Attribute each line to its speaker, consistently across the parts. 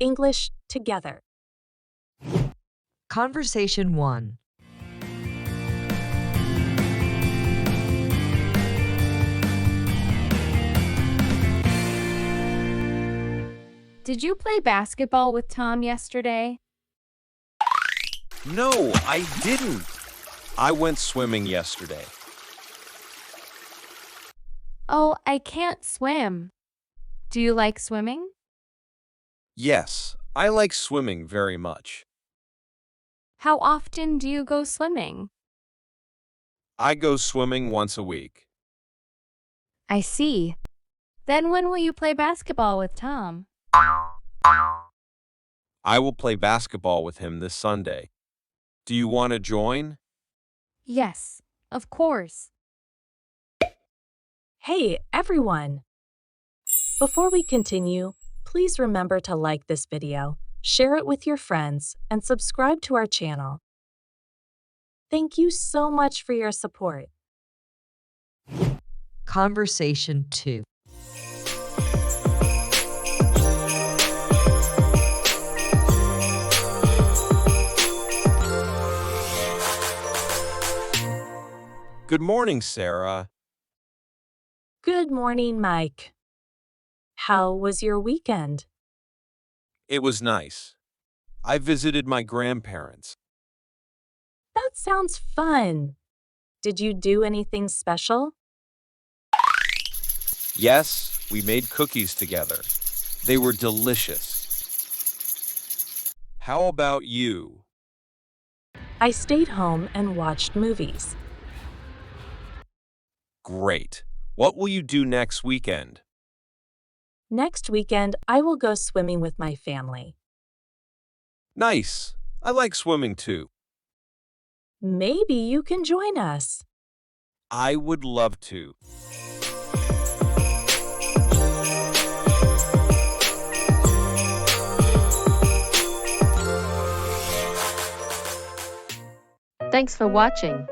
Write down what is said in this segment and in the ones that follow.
Speaker 1: English together.
Speaker 2: Conversation 1.
Speaker 3: Did you play basketball with Tom yesterday?
Speaker 4: No, I didn't. I went swimming yesterday.
Speaker 3: Oh, I can't swim. Do you like swimming?
Speaker 4: Yes, I like swimming very much.
Speaker 3: How often do you go swimming?
Speaker 4: I go swimming once a week.
Speaker 3: I see. Then when will you play basketball with Tom?
Speaker 4: I will play basketball with him this Sunday. Do you want to join?
Speaker 3: Yes, of course.
Speaker 1: Hey, everyone! Before we continue, please remember to like this video, share it with your friends, and subscribe to our channel. Thank you so much for your support.
Speaker 2: Conversation 2.
Speaker 4: Good morning, Sarah.
Speaker 1: Good morning, Mike. How was your weekend?
Speaker 4: It was nice. I visited my grandparents.
Speaker 1: That sounds fun. Did you do anything special?
Speaker 4: Yes, we made cookies together. They were delicious. How about you?
Speaker 1: I stayed home and watched movies.
Speaker 4: Great. What will you do next weekend?
Speaker 1: Next weekend, I will go swimming with my family.
Speaker 4: Nice. I like swimming too.
Speaker 1: Maybe you can join us.
Speaker 4: I would love to.
Speaker 5: Thanks for watching.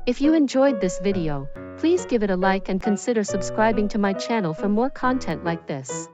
Speaker 5: If you enjoyed this video, please give it a like and consider subscribing to my channel for more content like this.